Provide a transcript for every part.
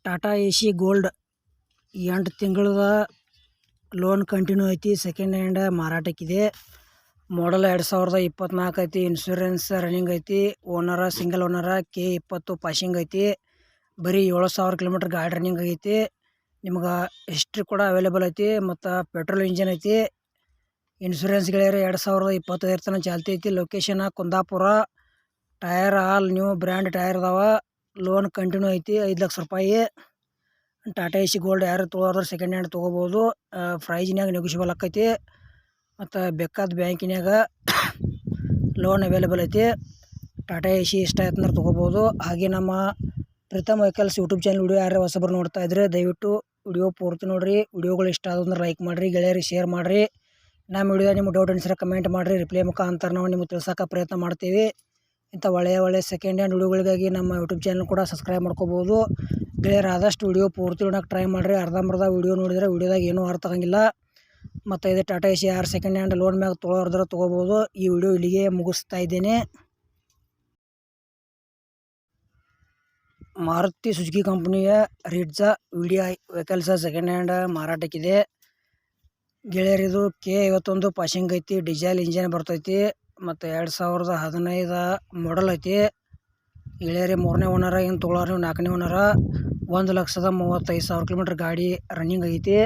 Tata AC gold 8 ತಿಂಗಳದ loan continue ಐತಿ. Second hand ಮಾರಾಟಕ್ಕಿದೆ. ಮಾಡಲ್ 2024 ಐತಿ. ಇನ್ಶೂರೆನ್ಸ್ ರನ್ನಿಂಗ್ ಐತಿ. ಓನರ ಸಿಂಗಲ್ ಓನರ. K20 ಪಾಸಿಂಗ್ ಐತಿ. ಬರೀ 7000 ಕಿಲೋಮೀಟರ್ ಗಾಡಿ ರನ್ನಿಂಗ್ ಆಗೈತಿ. ನಿಮ್ಗೆ ಹಿಸ್ಟ್ರಿ ಕೂಡ ಅವೈಲೇಬಲ್ ಐತಿ. ಮತ್ತು ಪೆಟ್ರೋಲ್ ಇಂಜನ್ ಐತಿ. ಇನ್ಶೂರೆನ್ಸ್ ಗೆಳೆಯರು 2025 ತನಕ ಚಾಲ್ತಿ ಐತಿ. Location Kundapura. Tyre all new brand tyre ಅದಾವ. ಲೋನ್ ಕಂಟಿನ್ಯೂ ಐತಿ. 5 ಲಕ್ಷ ರೂಪಾಯಿ. ಟಾಟಾ ಎಸಿ ಗೋಲ್ಡ್ ಯಾರು ತೊಗೊಳೋದ್ರೆ ಸೆಕೆಂಡ್ ಹ್ಯಾಂಡ್ ತೊಗೋಬೋದು. ಪ್ರೈಜ್ನಾಗ ನೆಗೋಷಿಯಬಲ್ ಆಕೈತಿ. ಮತ್ತು ಬೇಕಾದ ಬ್ಯಾಂಕಿನಾಗ ಲೋನ್ ಅವೈಲೇಬಲ್ ಐತಿ. ಟಾಟಾ ಎಸಿ ಇಷ್ಟ ಆಯ್ತು ಅಂದ್ರೆ ತೊಗೋಬೋದು. ಹಾಗೆ ನಮ್ಮ Pritam vehicles YouTube channel video ಯಾರು ಹೊಸಬರು ನೋಡ್ತಾ ಇದ್ರೆ ದಯವಿಟ್ಟು ವಿಡಿಯೋ ಪೂರ್ತಿ ನೋಡಿರಿ. ವಿಡಿಯೋಗಳು ಇಷ್ಟ ಆದ್ರೆ ಲೈಕ್ ಮಾಡಿರಿ, ಗೆಳೆಯರಿಗೆ ಶೇರ್ ಮಾಡಿರಿ. ನಮ್ಮ ವಿಡಿಯೋದಾಗ ನಿಮ್ಗೆ ಡೌಟ್ ಅನ್ಸಿದ್ರೆ ಕಮೆಂಟ್ ಮಾಡಿರಿ. ರಿಪ್ಲೈ ಮುಖಾಂತರ ನಾವು ನಿಮ್ಗೆ ತಿಳ್ಸೋಕೆ ಪ್ರಯತ್ನ ಮಾಡ್ತೀವಿ. ಇಂಥ ಒಳ್ಳೆಯ ಸೆಕೆಂಡ್ ಹ್ಯಾಂಡ್ ವಿಡಿಯೋಗಳಿಗಾಗಿ ನಮ್ಮ ಯೂಟ್ಯೂಬ್ ಚಾನಲ್ ಕೂಡ ಸಬ್ಸ್ಕ್ರೈಬ್ ಮಾಡ್ಕೋಬೋದು. ಗೆಳೆಯರು ಆದಷ್ಟು ವಿಡಿಯೋ ಪೂರ್ತಿ ನೋಡೋಕೆ ಟ್ರೈ ಮಾಡಿರಿ. ಅರ್ಧಂಬರ್ಧ ವಿಡಿಯೋ ನೋಡಿದರೆ ವಿಡಿಯೋದಾಗ ಏನೂ ಅರ್ಥ ಆಗಂಗಿಲ್ಲ. ಮತ್ತು ಇದು ಟಾಟಾ ಎಸಿ ಯಾರು ಸೆಕೆಂಡ್ ಹ್ಯಾಂಡ್ ಲೋನ್ ಮ್ಯಾಗ ತೊಗೊಳೋದ್ರೆ ತೊಗೋಬೋದು. ಈ ವಿಡಿಯೋ ಇಲ್ಲಿಗೆ ಮುಗಿಸ್ತಾ ಇದ್ದೇನೆ. ಮಾರುತಿ ಸುಜುಕಿ ಕಂಪನಿಯ Ritz VDI vehicles second hand ಮಾರಾಟಕ್ಕಿದೆ. ಗೆಳೆಯರಿದು K51 ಪಾಸಿಂಗ್ ಐತಿ. ಡೀಸೆಲ್ ಇಂಜಿನ್ ಬರ್ತೈತಿ. ಮತ್ತು 2015 ಮಾಡಲ್ ಐತಿ. ಗೆಳೆಯರಿ 3ನೇ ಓನರ. ಏನು ತೊಗೊಳೋರು ನೀವು 4ನೇ ಓನರ. 1,35,000 ಕಿಲೋಮೀಟರ್ ಗಾಡಿ ರನ್ನಿಂಗ್ ಐತಿ.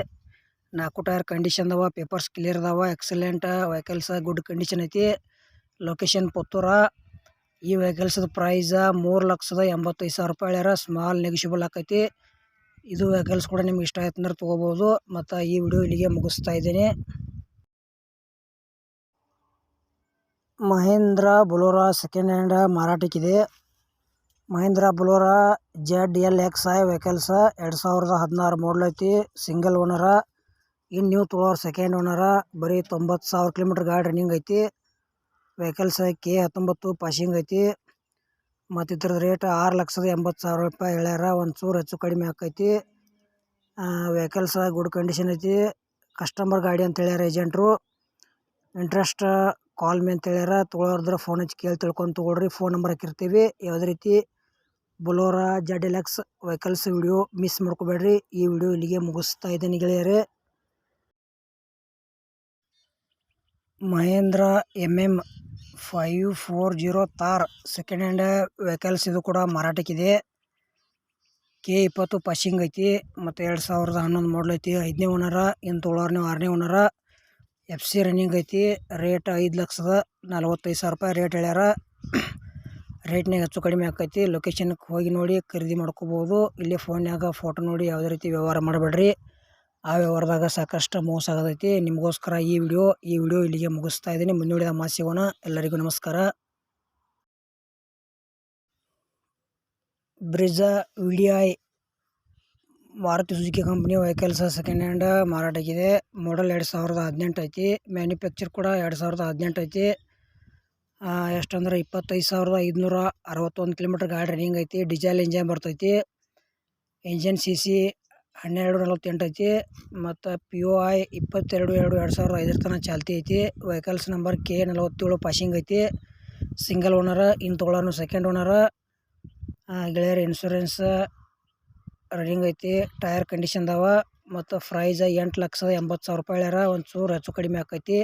4 ಟೈರ್ ಕಂಡೀಷನ್ ಅದಾವ. ಪೇಪರ್ಸ್ ಕ್ಲಿಯರ್ ಅದಾವ. ಎಕ್ಸಲೆಂಟ್ ವೆಹಿಕಲ್ಸ್ ಗುಡ್ ಕಂಡೀಷನ್ ಐತಿ. ಲೊಕೇಶನ್ ಪುತ್ತೂರ. ಈ ವೆಹಿಕಲ್ಸ್ದ ಪ್ರೈಸ್ 3,85,000 ರೂಪಾಯಿ ಹೇಳ್ಯಾರ. ಸ್ಮಾಲ್ ನೆಗೋಷಿಯಬಲ್ ಆಕೈತಿ. ಇದು ವೆಹಿಕಲ್ಸ್ ಕೂಡ ನಿಮ್ಗೆ ಇಷ್ಟ ಆಯ್ತು ಅಂದ್ರೆ ತೊಗೋಬೋದು. ಮತ್ತು ಈ ವಿಡಿಯೋ ಇಲ್ಲಿಗೆ ಮುಗಿಸ್ತಾ ಇದ್ದೀನಿ. ಮಹೇಂದ್ರ ಬೊಲೊರೋ ಸೆಕೆಂಡ್ ಹ್ಯಾಂಡ್ ಮಾರಾಟಕ್ಕಿದೆ. Mahindra Bolero ZLXi vehicles 2016 model ಐತಿ. Single owner. ಇನ್ನು ನೀವು ತೊಗೊಳೋರು ಸೆಕೆಂಡ್ ಓನರ. ಬರೀ 90,000 ಕಿಲೋಮೀಟರ್ ಗಾಡಿ ರನ್ನಿಂಗ್ ಐತಿ. ವೆಹಿಕಲ್ಸ್ K19 ಪಾಸಿಂಗ್ ಐತಿ. ಮತ್ತು ಇದ್ರದ್ದು ರೇಟ್ 6,80,000 ರೂಪಾಯಿ ಹೇಳ್ಯಾರ. ಒಂಚೂರು ಹೆಚ್ಚು ಕಡಿಮೆ ಆಕೈತಿ. ವೆಹಿಕಲ್ಸ್ ಗುಡ್ ಕಂಡೀಷನ್ ಐತಿ. ಕಸ್ಟಮರ್ ಗಾಡಿ ಅಂತ ಹೇಳ್ಯಾರ ಏಜೆಂಟ್ರು. ಇಂಟ್ರೆಸ್ಟ್ ಕಾಲ್ ಮೇ ಅಂತ ಹೇಳ್ಯಾರ. ತೊಗೊಳೋದ್ರೆ ಫೋನ್ ಹಚ್ಚಿ ಕೇಳಿ ತಿಳ್ಕೊಂಡು ತೊಗೊಳ್ರಿ. ಫೋನ್ ನಂಬರ್ ಹಾಕಿರ್ತೀವಿ. ಯಾವುದೇ ರೀತಿ Bolero ZLX vehicles video miss ಮಾಡ್ಕೋಬೇಡ್ರಿ. ಈ ವಿಡಿಯೋ ಇಲ್ಲಿಗೆ ಮುಗಿಸ್ತಾ ಇದ್ದೀನಿ ಗೆಳೆಯರೇ. Mahindra MM540 Thar second hand vehicles ಇದು ಕೂಡ ಮಾರಾಟಕ್ಕಿದೆ. K20 ಪಾಸಿಂಗ್ ಐತಿ. ಮತ್ತು 2011 ಮಾಡಲ್ ಐತಿ. 5ನೇ ಓನರ. ಇನ್ನು ತೊಗೊಳೋರು ನೀವು 6ನೇ ಓನರ. FC ರನ್ನಿಂಗ್ ಐತಿ. ರೇಟ್ 5,45,000 ರೂಪಾಯಿ ರೇಟ್ ಹೇಳ್ಯಾರ. ರೇಟ್ನಾಗ ಹೆಚ್ಚು ಕಡಿಮೆ ಆಕೈತಿ. ಲೊಕೇಶನ್ಗೆ ಹೋಗಿ ನೋಡಿ ಖರೀದಿ ಮಾಡ್ಕೋಬೋದು. ಇಲ್ಲಿ ಫೋನ್ಯಾಗ ಫೋಟೋ ನೋಡಿ ಯಾವುದೇ ರೀತಿ ವ್ಯವಹಾರ ಮಾಡಬೇಡ್ರಿ. ಆ ವ್ಯವಹಾರದಾಗ ಸಾಕಷ್ಟು ಮೋಸ ಆಗತೈತಿ. ನಿಮಗೋಸ್ಕರ ಈ ವಿಡಿಯೋ ಇಲ್ಲಿಗೆ ಮುಗಿಸ್ತಾ ಇದ್ದೀನಿ. ಮುಂದೆ ನೋಡಿದ ಮಾತು ಸಿಗೋಣ. ಎಲ್ಲರಿಗೂ ನಮಸ್ಕಾರ. Brezza VDI Maruti Suzuki company vehicles second hand ಮಾರಾಟಕ್ಕಿದೆ. ಮಾಡಲ್ 2018 ಐತಿ. ಮ್ಯಾನುಫ್ಯಾಕ್ಚರ್ ಕೂಡ 2018 ಐತಿ. ಎಷ್ಟಂದ್ರೆ 25,561 ಕಿಲೋಮೀಟರ್ ಗಾಡಿ ರನ್ನಿಂಗ್ ಐತಿ. ಡೀಸೆಲ್ ಇಂಜನ್ ಬರ್ತೈತಿ. ಇಂಜನ್ CC 1248 ಐತಿ. ಮತ್ತು POI 22/2/2005 ತನಕ ಚಾಲ್ತಿ ಐತಿ. ವೆಹಿಕಲ್ಸ್ ನಂಬರ್ K47 ಪಾಸಿಂಗ್ ಐತಿ. Single owner. ಇನ್ನು ತೊಗೊಳೋನು ಸೆಕೆಂಡ್ ಓನರ. ಗೆಳೆಯರು ಇನ್ಶೂರೆನ್ಸ್ ರನ್ನಿಂಗ್ ಐತಿ. ಟೈರ್ ಕಂಡೀಷನ್ ಅದಾವ. ಮತ್ತು ಪ್ರೈಸ್ 8,80,000 ರೂಪಾಯಿ ಹೇಳ್ಯಾರ. ಒಂಚೂರು ಹೆಚ್ಚು ಕಡಿಮೆ ಆಕೈತಿ.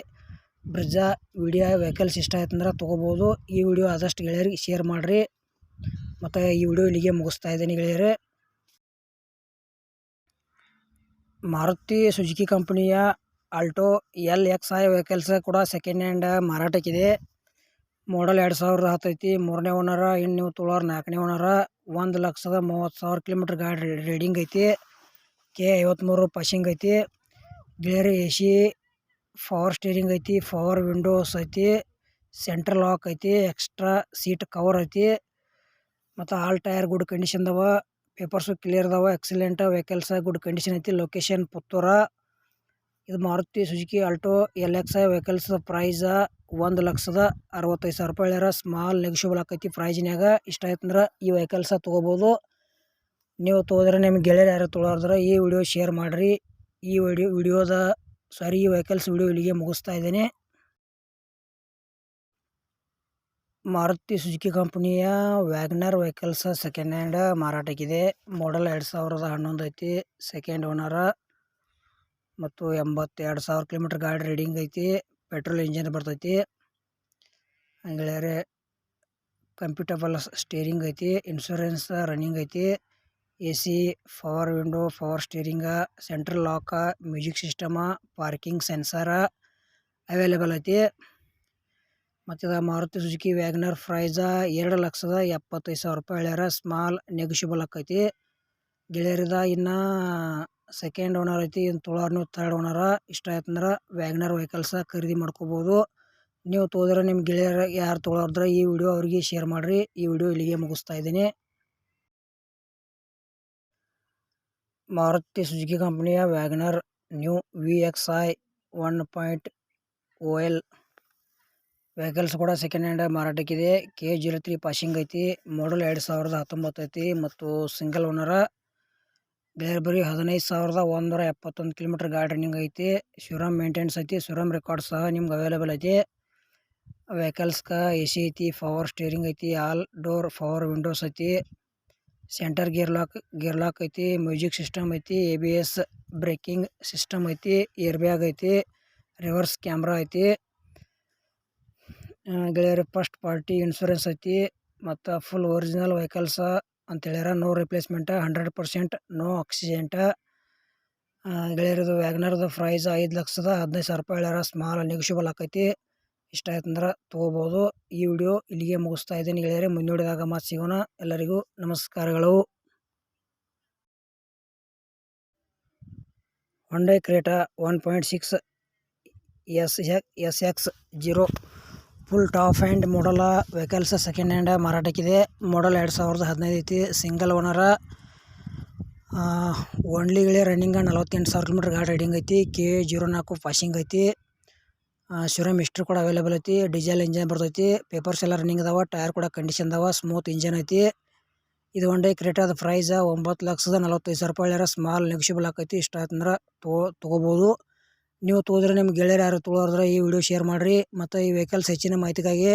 ಬ್ರಿಜಾ VDI ವೆಹಿಕಲ್ಸ್ ಇಷ್ಟ ಆಯ್ತು ಅಂದ್ರೆ ತೊಗೋಬೋದು. ಈ ವಿಡಿಯೋ ಆದಷ್ಟು ಗೆಳೆಯರಿಗೆ ಶೇರ್ ಮಾಡಿರಿ. ಮತ್ತು ಈ ವಿಡಿಯೋ ಇಲ್ಲಿಗೆ ಮುಗಿಸ್ತಾ ಇದ್ದೀನಿ ಗೆಳೆಯರೇ. ಮಾರುತಿ ಸುಜುಕಿ ಕಂಪನಿಯ ಆಲ್ಟೋ LXi ವೆಹಿಕಲ್ಸ್ ಕೂಡ ಸೆಕೆಂಡ್ ಹ್ಯಾಂಡ್ ಮಾರಾಟಕ್ಕಿದೆ. ಮಾಡಲ್ 2010 ಐತಿ. 3ನೇ ಓನರ. ಇನ್ನು ನೀವು ತೊಗೊಳೋರು 4ನೇ ಓನರ. 1,30,000 ಕಿಲೋಮೀಟರ್ ಗಾಡಿ ರೀಡಿಂಗ್ ಐತಿ. K53 ಪಾಸಿಂಗ್ ಐತಿ. ಗೆಳೆಯರಿ AC ಪವರ್ ಸ್ಟೀರಿಂಗ್ ಐತಿ. ಪವರ್ ವಿಂಡೋಸ್ ಐತಿ. ಸೆಂಟ್ರಲ್ ಲಾಕ್ ಐತಿ. ಎಕ್ಸ್ಟ್ರಾ ಸೀಟ್ ಕವರ್ ಐತಿ. ಮತ್ತು ಆಲ್ ಟೈರ್ ಗುಡ್ ಕಂಡೀಷನ್ ಅದಾವ. ಪೇಪರ್ಸು ಕ್ಲಿಯರ್ ಅದಾವ. ಎಕ್ಸಲೆಂಟ್ ವೆಹಿಕಲ್ಸ್ ಗುಡ್ ಕಂಡೀಷನ್ ಐತಿ. ಲೊಕೇಶನ್ ಪುತ್ತೂರ. ಇದು Maruti Suzuki Alto LXi vehicles price 1,65,000 ರೂಪಾಯಿ ಹೇಳ್ಯಾರ. ಸ್ಮಾಲ್ ನೆಗೋಷಿಯಬಲ್ ಆಕೈತಿ ಪ್ರೈಜ್ನಾಗ. ಇಷ್ಟ ಆಯ್ತು ಅಂದ್ರೆ ಈ ವೆಹಿಕಲ್ಸ ತೊಗೋಬೋದು. ನೀವು ತೊಗೋದ್ರೆ ನಿಮ್ಗೆ ಗೆಳೆಯರು ಯಾರು ತೊಗೊಳೋದ್ರೆ ಈ ವಿಡಿಯೋ ಶೇರ್ ಮಾಡಿರಿ. ಈ ವೆಹಿಕಲ್ಸ್ ವಿಡಿಯೋ ಇಲ್ಲಿಗೆ ಮುಗಿಸ್ತಾ ಇದ್ದೇನೆ. ಮಾರುತಿ ಸುಜುಕಿ ಕಂಪನಿಯ ವ್ಯಾಗನರ್ ವೆಹಿಕಲ್ಸ್ ಸೆಕೆಂಡ್ ಹ್ಯಾಂಡ್ ಮಾರಾಟಕ್ಕಿದೆ. ಮಾಡಲ್ 2011 ಐತಿ. ಸೆಕೆಂಡ್ ಓನರ ಮತ್ತು 82,000 ಕಿಲೋಮೀಟರ್ ಗಾಡಿ ರೀಡಿಂಗ್ ಐತಿ. ಪೆಟ್ರೋಲ್ ಇಂಜಿನ್ ಬರ್ತೈತಿ. ಗೆಳೆಯರೆ ಕಂಪ್ಯೂಟಬಲ್ ಸ್ಟೇರಿಂಗ್ ಐತಿ. ಇನ್ಶೂರೆನ್ಸ್ ರನ್ನಿಂಗ್ ಐತಿ. AC, power window, power steering, central lock, music system, parking sensor available ಐತಿ. ಮತ್ತು ಮಾರುತಿ ಸುಜುಕಿ ವ್ಯಾಗನರ್ ಪ್ರೈಸ 2,75,000 ರೂಪಾಯಿ ಹೇಳ್ಯಾರ. ಸ್ಮಾಲ್ ನೆಗೋಷಿಯಬಲ್ ಆಕೈತಿ. ಗೆಳೆಯರಿದ ಇನ್ನು ಸೆಕೆಂಡ್ ಓನರ್ ಐತಿ. ಇನ್ನು ತೊಳೋರು ನೀವು ಥರ್ಡ್ ಓನರ. ಇಷ್ಟ ಆಯ್ತಂದ್ರೆ ವ್ಯಾಗನರ್ ವೆಹಿಕಲ್ಸ ಖರೀದಿ ಮಾಡ್ಕೋಬೋದು. ನೀವು ತೊಗೊಂಡ್ರೆ ನಿಮ್ಮ ಗೆಳೆಯರು ಯಾರು ತೊಗೊಳೋದ್ರೆ ಈ ವಿಡಿಯೋ ಅವ್ರಿಗೆ ಶೇರ್ ಮಾಡಿರಿ. ಈ ವಿಡಿಯೋ ಇಲ್ಲಿಗೆ ಮುಗಿಸ್ತಾ ಇದ್ದೀನಿ. ಮಾರುತಿ ಸುಜುಕಿ ಕಂಪನಿಯ WagonR new VXi 1.0L vehicles ಕೂಡ ಸೆಕೆಂಡ್ ಹ್ಯಾಂಡ್ ಮಾರಾಟಕ್ಕಿದೆ. K03 ಪಾಸಿಂಗ್ ಐತಿ. ಮಾಡಲ್ 2019 ಐತಿ ಮತ್ತು ಸಿಂಗಲ್ ಓನರ. ಬೇರೆ ಬರೀ 15,171 ಕಿಲೋಮೀಟರ್ ಗಾಡಿ ರನ್ನಿಂಗ್ ಐತಿ. ಶೋರೂಮ್ ಮೇಂಟೆನೆನ್ಸ್ ಐತಿ. ಶೋರೂಮ್ ರೆಕಾರ್ಡ್ ಸಹ ನಿಮ್ಗೆ ಅವೈಲೇಬಲ್ ಐತಿ. ವೆಹಿಕಲ್ಸ್ಗ AC ಐತಿ. ಪವರ್ ಸ್ಟೇರಿಂಗ್ ಐತಿ. ಆಲ್ ಡೋರ್ ಪವರ್ ವಿಂಡೋಸ್ ಐತಿ. ಸೆಂಟರ್ ಗೇರ್ ಲಾಕ್ ಐತಿ. ಮ್ಯೂಸಿಕ್ ಸಿಸ್ಟಮ್ ಐತಿ. ABS ಬ್ರೇಕಿಂಗ್ ಸಿಸ್ಟಮ್ ಐತಿ. ಏರ್ ಬ್ಯಾಗ್ ಐತಿ. ರಿವರ್ಸ್ ಕ್ಯಾಮ್ರಾ ಐತಿ. ಗೆಳೆಯರು ಫಸ್ಟ್ ಪಾರ್ಟಿ ಇನ್ಶೂರೆನ್ಸ್ ಐತಿ. ಮತ್ತು ಫುಲ್ ಒರಿಜಿನಲ್ ವೆಹಿಕಲ್ಸ ಅಂತ ಹೇಳ್ಯಾರ. No replacement, 100% no accident. ಗೆಳೆಯರದು ವ್ಯಾಗನರ್ದು ಪ್ರೈಸ್ 5,15,000 ರೂಪಾಯಿ ಹೇಳ್ಯಾರ. ಸ್ಮಾಲ್ ನೆಗೋಷಿಯಬಲ್ ಆಕೈತಿ. ಇಷ್ಟ ಆಯ್ತಂದ್ರೆ ತೊಗೋಬೋದು. ಈ ವಿಡಿಯೋ ಇಲ್ಲಿಗೆ ಮುಗಿಸ್ತಾ ಇದ್ದೀನಿ ಗೆಳೆಯರೆ. ಮುಂದೂಡಿದಾಗ ಮಾತು ಸಿಗೋಣ. ಎಲ್ಲರಿಗೂ ನಮಸ್ಕಾರಗಳು. Hyundai Creta 1.6 SX0 full top end model vehicles second hand ಮಾರಾಟಕ್ಕಿದೆ. ಮಾಡಲ್ 2015 ಐತಿ. Single owner. Only running 48,000 kilometre ಗಾಡಿ ರೈಡಿಂಗ್ ಐತಿ. K04 ಪಾಸಿಂಗ್ ಐತಿ. ಶೋರೂಮ್ ಹಿಸ್ಟ್ರಿ ಕೂಡ ಅವೈಲೇಬಲ್ ಐತಿ. ಡೀಸೆಲ್ ಇಂಜನ್ ಬರ್ತೈತಿ. ಪೇಪರ್ಸ್ ಎಲ್ಲ ರನ್ನಿಂಗ್ ಅದಾವ. ಟೈರ್ ಕೂಡ ಕಂಡೀಷನ್ ಅದಾವ. ಸ್ಮೂತ್ ಇಂಜನ್ ಐತಿ. ಇದು ಹೊಂಡೈ ಕ್ರೇಟಾದ ಪ್ರೈಸ್ 9,45,000 ರೂಪಾಯಿ ಹೇಳ್ಯಾರ. ಸ್ಮಾಲ್ ನೆಗೋಷಿಯಬಲ್ ಆಕೈತಿ. ಇಷ್ಟ ಆಯ್ತಂದ್ರೆ ತೊಗೋಬೋದು. ನೀವು ತೊಗೊಂಡ್ರೆ ನಿಮ್ಮ ಗೆಳೆಯರು ಯಾರು ತೊಗೊಳೋದ್ರೆ ಈ ವಿಡಿಯೋ ಶೇರ್ ಮಾಡಿರಿ. ಮತ್ತು ಈ ವೆಹಿಕಲ್ಸ್ ಹೆಚ್ಚಿನ ಮಾಹಿತಿಗಾಗಿ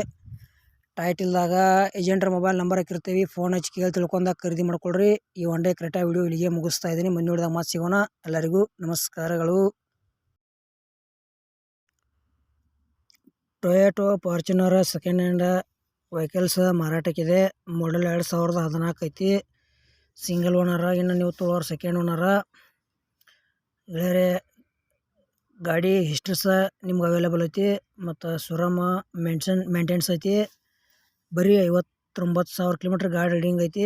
ಟೈಟಲ್ದಾಗ ಏಜೆಂಟ್ರ ಮೊಬೈಲ್ ನಂಬರ್ ಹಾಕಿರ್ತೀವಿ. ಫೋನ್ ಹಚ್ಚಿ ಕೇಳಿ ತಿಳ್ಕೊಂಡಾಗ ಖರೀದಿ ಮಾಡ್ಕೊಳ್ರಿ. ಈ ಹೊಂಡೈ ಕ್ರೇಟಾ ವಿಡಿಯೋ ಇಲ್ಲಿಗೆ ಮುಗಿಸ್ತಾ ಇದ್ದೀನಿ. ಮುಂದೂಡಿದಾಗ ಮಾತು ಸಿಗೋಣ. ಎಲ್ಲರಿಗೂ ನಮಸ್ಕಾರಗಳು. Toyota Fortuner second hand vehicles ಮಾರಾಟಕ್ಕಿದೆ. ಮಾಡಲ್ 2014 ಐತಿ. Single owner. ಇನ್ನು ನೀವು ತೊಗೊಳೋರು ಸೆಕೆಂಡ್ ಓನರ. ಗೆಳೆಯರೆ ಗಾಡಿ ಹಿಸ್ಟ್ರಿ ಸಹ ನಿಮ್ಗೆ ಅವೈಲೇಬಲ್ ಐತಿ. ಮತ್ತು ಶೋರೂಮ್ ಮೇಂಟೆನೆನ್ಸ್ ಐತಿ. ಬರೀ 59,000 ಕಿಲೋಮೀಟರ್ ಗಾಡಿ ರೈಡಿಂಗ್ ಐತಿ.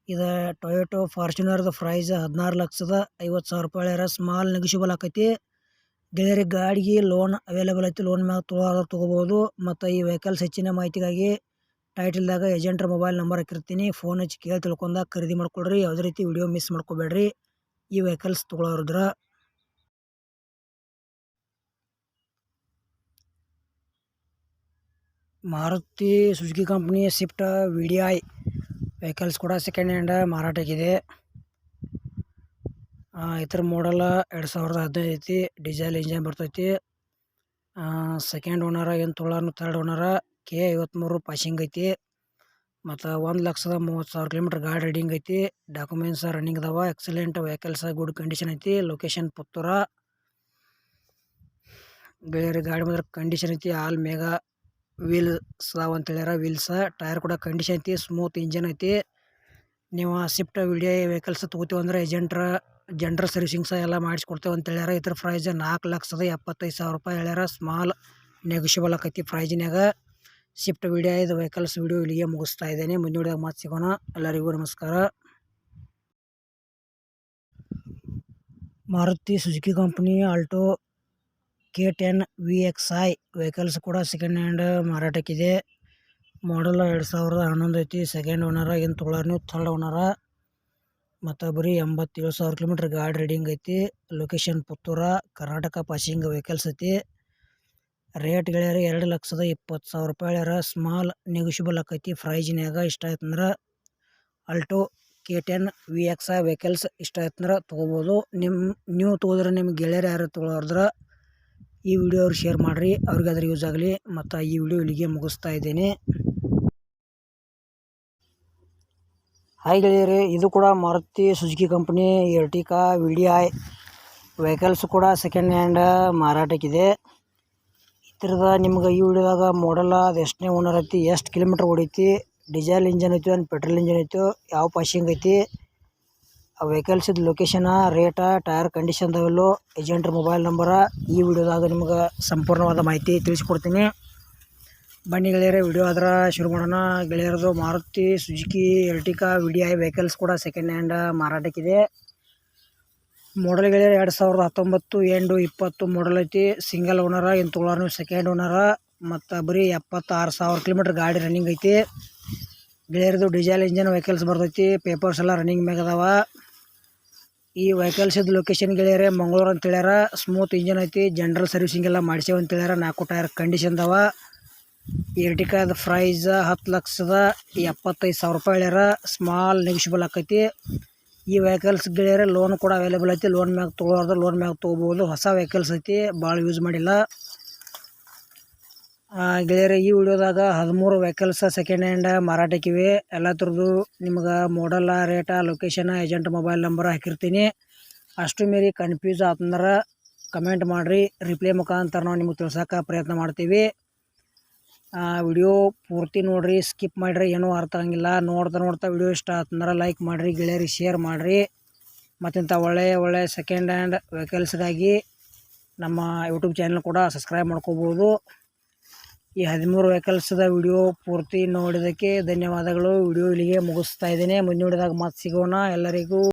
ಇದು ಟೊಯೋಟೋ ಫಾರ್ಚುನರ್ದು ಪ್ರೈಸ್ 16,50,000 ರೂಪಾಯಿ ಹೇಳ್ಯಾರ. ಸ್ಮಾಲ್ ನೆಗೋಷಿಯಬಲ್ ಆಕೈತಿ. ಗೆಳೆಯರಿಗೆ ಗಾಡಿಗೆ ಲೋನ್ ಅವೈಲೇಬಲ್ ಐತಿ. ಲೋನ್ ಮ್ಯಾಗ ತೊಗೊಳೋರು ತೊಗೋಬೋದು. ಮತ್ತು ಈ ವೆಹಿಕಲ್ಸ್ ಹೆಚ್ಚಿನ ಮಾಹಿತಿಗಾಗಿ ಟೈಟಲ್ದಾಗ ಏಜೆಂಟ್ರ ಮೊಬೈಲ್ ನಂಬರ್ ಹಾಕಿರ್ತೀನಿ. ಫೋನ್ ಹಚ್ಚಿ ಕೇಳಿ ತಿಳ್ಕೊಂಡಾಗ ಖರೀದಿ ಮಾಡ್ಕೊಳ್ರಿ. ಯಾವುದೇ ರೀತಿ ವಿಡಿಯೋ ಮಿಸ್ ಮಾಡ್ಕೋಬೇಡ್ರಿ ಈ ವೆಹಿಕಲ್ಸ್ ತೊಗೊಳೋರಿದ್ರ. Maruti Suzuki company Swift VDI vehicles ಕೂಡ ಸೆಕೆಂಡ್ ಹ್ಯಾಂಡ್ ಮಾರಾಟಕ್ಕಿದೆ. ಇತರ ಮಾಡಲ್ 2015 ಐತಿ. ಡೀಸೆಲ್ ಇಂಜನ್ ಬರ್ತೈತಿ. Second owner. ಏನು ತೊಗೊಳೋರು ಥರ್ಡ್ ಓನರ. K53 ಪಾಸಿಂಗ್ ಐತಿ. ಮತ್ತು 1,30,000 ಕಿಲೋಮೀಟರ್ ಗಾಡಿ ರೈಡಿಂಗ್ ಐತಿ. ಡಾಕ್ಯುಮೆಂಟ್ಸ್ ರನ್ನಿಂಗ್ ಅದಾವ. ಎಕ್ಸಲೆಂಟ್ ವೆಹಿಕಲ್ಸ್ ಗುಡ್ ಕಂಡೀಷನ್ ಐತಿ. ಲೊಕೇಶನ್ ಪುತ್ತೂರ. ಬೇರೆ ಗಾಡಿ ಮಾತ್ರ ಕಂಡೀಷನ್ ಐತಿ. ಆಲ್ ಮೇಗಾ ವೀಲ್ಸ್ ಅದಾವ ಅಂತ ಹೇಳ್ಯಾರ. ವೀಲ್ಸ್ ಟೈರ್ ಕೂಡ ಕಂಡೀಷನ್ ಐತಿ. ಸ್ಮೂತ್ ಇಂಜನ್ ಐತಿ. ನೀವು ಸ್ವಿಫ್ಟ್ VDI ವೆಹಿಕಲ್ಸ್ ತೊಗೋತೀವಿ ಅಂದ್ರೆ ಜನರಲ್ ಸರ್ವಿಸಿಂಗ್ ಸಹ ಎಲ್ಲ ಮಾಡಿಸ್ಕೊಡ್ತೇವೆ ಅಂತ ಹೇಳ್ಯಾರ. ಇದ್ರ ಪ್ರೈಸ್ 4,75,000 ರೂಪಾಯಿ ಹೇಳ್ಯಾರ. ಸ್ಮಾಲ್ ನೆಗೋಷಿಯಬಲ್ ಆಕೈತಿ ಪ್ರೈಜಿನಾಗ. ಸ್ವಿಫ್ಟ್ VDI ವೆಹಿಕಲ್ಸ್ ವಿಡಿಯೋ ಇಲ್ಲಿಗೆ ಮುಗಿಸ್ತಾ ಇದ್ದೇನೆ. ಮುಂದೂಡಿದಾಗ ಮಾತು ಸಿಗೋಣ. ಎಲ್ಲರಿಗೂ ನಮಸ್ಕಾರ. Maruti Suzuki company Alto K10 VXi vehicles ಕೂಡ ಸೆಕೆಂಡ್ ಹ್ಯಾಂಡ್ ಮಾರಾಟಕ್ಕಿದೆ. ಮಾಡಲ್ 2011 ಐತಿ. Second owner. ಏನು ತೊಗೊಳೋರು ನೀವು ಥರ್ಡ್ ಓನರ. ಮತ್ತು ಬರೀ 87,000 ಕಿಲೋಮೀಟರ್ ಗಾಡಿ ರೈಡಿಂಗ್ ಐತಿ. ಲೊಕೇಶನ್ ಪುತ್ತೂರ, ಕರ್ನಾಟಕ ಪಾಸಿಂಗ್ ವೆಹಿಕಲ್ಸ್ ಐತಿ. ರೇಟ್ ಗೆಳೆಯರು 2,20,000 ರೂಪಾಯಿ ಹೇಳ್ಯಾರ. ಸ್ಮಾಲ್ ನೆಗೋಷಿಯಬಲ್ ಆಕೈತಿ ಪ್ರೈಜಿನಾಗ. ಇಷ್ಟ ಆಯ್ತಂದ್ರೆ ಆಲ್ಟೋ K10 VXi ವೆಹಿಕಲ್ಸ್ ಇಷ್ಟ ಆಯ್ತಂದ್ರೆ ತೊಗೋಬೋದು. ನೀವು ತೊಗೋದ್ರೆ ನಿಮ್ಮ ಗೆಳೆಯರು ಯಾರು ತೊಗೊಳೋದ್ರ ಈ ವಿಡಿಯೋ ಅವ್ರು ಶೇರ್ ಮಾಡಿರಿ, ಅವ್ರಿಗಾದ್ರೂ ಯೂಸ್ ಆಗಲಿ. ಮತ್ತು ಈ ವಿಡಿಯೋ ಇಲ್ಲಿಗೆ ಮುಗಿಸ್ತಾ ಇದ್ದೇನೆ. ಹಾಯ್ ಗೆಳೆಯರೇ, ಇದು ಕೂಡ Maruti Suzuki company ಎರ್ಟಿಕಾ VDI vehicles ಕೂಡ ಸೆಕೆಂಡ್ ಹ್ಯಾಂಡ್ ಮಾರಾಟಕ್ಕಿದೆ. ಇದ್ರದ ನಿಮ್ಗೆ ಈ ವಿಡಿಯೋದಾಗ ಮಾಡಲ್ಲ, ಅದು ಎಷ್ಟನೇ ಓನರ್ ಐತಿ, ಎಷ್ಟು ಕಿಲೋಮೀಟ್ರ್ ಹೊಡೈತಿ, ಡೀಸೆಲ್ ಇಂಜನ್ ಐತಿ ಒಂದು ಪೆಟ್ರೋಲ್ ಇಂಜನ್ ಐತಿ, ಯಾವ ಪಾಸಿಂಗ್ ಐತಿ, ಆ ವೆಹಿಕಲ್ಸಿದ ಲೊಕೇಶನ, ರೇಟ, ಟೈರ್ ಕಂಡೀಷನ್ ಅವೆಲ್ಲೋ, ಏಜೆಂಟ್ರ ಮೊಬೈಲ್ ನಂಬರ ಈ ವಿಡಿಯೋದಾಗ ನಿಮ್ಗೆ ಸಂಪೂರ್ಣವಾದ ಮಾಹಿತಿ ತಿಳಿಸ್ಕೊಡ್ತೀನಿ. ಬನ್ನಿ ಗೆಳೆಯರೇ, ವಿಡಿಯೋ ಆದ್ರೆ ಶುರು ಮಾಡೋಣ. ಗೆಳೆಯರದು Maruti Suzuki Ertiga VDI vehicles ಕೂಡ ಸೆಕೆಂಡ್ ಹ್ಯಾಂಡ್ ಮಾರಾಟಕ್ಕಿದೆ. ಮಾಡಲ್ ಗೆಳೆಯರ 2019 ಎಂಡು 20 ಮಾಡಲ್ ಐತಿ. ಸಿಂಗಲ್ ಓನರ, ಏನು ತೊಗೊಳೋರು ಸೆಕೆಂಡ್ ಓನರ. ಮತ್ತು ಬರೀ 76,000 ಕಿಲೋಮೀಟ್ರ್ ಗಾಡಿ ರನ್ನಿಂಗ್ ಐತಿ. ಗೆಳೆಯರದು ಡೀಸೆಲ್ ಇಂಜನ್ ವೆಹಿಕಲ್ಸ್ ಬರ್ತೈತಿ. ಪೇಪರ್ಸ್ ಎಲ್ಲ ರನ್ನಿಂಗ್ ಮ್ಯಾಗ ಅದಾವ. ಈ ವೆಹಿಕಲ್ಸಿದ ಲೊಕೇಶನ್ ಗೆಳೆಯರೇ ಮಂಗಳೂರು ಅಂತ ಹೇಳ್ಯಾರ. ಸ್ಮೂತ್ ಇಂಜನ್ ಐತಿ, ಜನರಲ್ ಸರ್ವಿಸಿಂಗ್ ಎಲ್ಲ ಮಾಡಿಸೇವ ಅಂತ ಹೇಳ್ಯಾರ. 4 ಟೈರ್ ಕಂಡೀಷನ್ ಅದಾವ. ಎರ್ಟಿಕಾದ ಪ್ರೈಸ್ 10,75,000 ರೂಪಾಯಿ ಹೇಳ್ಯಾರ. ಸ್ಮಾಲ್ ನೆಗಿಷಿಬಲ್ ಆಕೈತಿ. ಈ ವೆಹಿಕಲ್ಸ್ ಗೆಳೆಯರೆ ಲೋನ್ ಕೂಡ ಅವೈಲೇಬಲ್ ಐತಿ. ಲೋನ್ ಮ್ಯಾಗ ತೊಗೊಳೋದು ಲೋನ್ ಮ್ಯಾಗ ತೊಗೋಬೋದು. ಹೊಸ ವೆಹಿಕಲ್ಸ್ ಐತಿ, ಭಾಳ ಯೂಸ್ ಮಾಡಿಲ್ಲ. ಗೆಳೆಯರೆ, ಈ ವಿಡಿಯೋದಾಗ 13 ವೆಹಿಕಲ್ಸ್ ಸೆಕೆಂಡ್ ಹ್ಯಾಂಡ್ ಮಾರಾಟಕ್ಕಿವೆ. ಎಲ್ಲ ಥರದ್ದು ನಿಮ್ಗೆ ಮಾಡಲ್ಲ, rate, location, agent mobile number ಹಾಕಿರ್ತೀನಿ. ಅಷ್ಟು ಮೀರಿ ಕನ್ಫ್ಯೂಸ್ ಆತಂದ್ರೆ ಕಮೆಂಟ್ ಮಾಡಿರಿ, ರಿಪ್ಲೈ ಮುಖಾಂತರ ನಾವು ನಿಮ್ಗೆ ತಿಳ್ಸೋಕೆ ಪ್ರಯತ್ನ ಮಾಡ್ತೀವಿ. ವಿಡಿಯೋ ಪೂರ್ತಿ ನೋಡಿರಿ, ಸ್ಕಿಪ್ ಮಾಡಿರಿ, ಏನೂ ಅರ್ಥ ಆಗಂಗಿಲ್ಲ. ನೋಡ್ತಾ ವಿಡಿಯೋ ಇಷ್ಟ ಆತಂದ್ರೆ ಲೈಕ್ ಮಾಡಿರಿ, ಗೆಳೆಯರಿಗೆ ಶೇರ್ ಮಾಡಿರಿ. ಮತ್ತಿಂಥ ಒಳ್ಳೆ ಸೆಕೆಂಡ್ ಹ್ಯಾಂಡ್ ವೆಹಿಕಲ್ಸ್ಗಾಗಿ ನಮ್ಮ ಯೂಟ್ಯೂಬ್ ಚಾನಲ್ ಕೂಡ ಸಬ್ಸ್ಕ್ರೈಬ್ ಮಾಡ್ಕೋಬೋದು. ಈ 13 ವೆಹಿಕಲ್ಸ್ದ ವಿಡಿಯೋ ಪೂರ್ತಿ ನೋಡಿದ್ದಕ್ಕೆ ಧನ್ಯವಾದಗಳು. ವಿಡಿಯೋ ಇಲ್ಲಿಗೆ ಮುಗಿಸ್ತಾ ಇದ್ದೇನೆ. ಮುಂದಿನ ವಿಡಿಯೋದಾಗ ಮತ್ತೆ ಸಿಗೋಣ. ಎಲ್ಲರಿಗೂ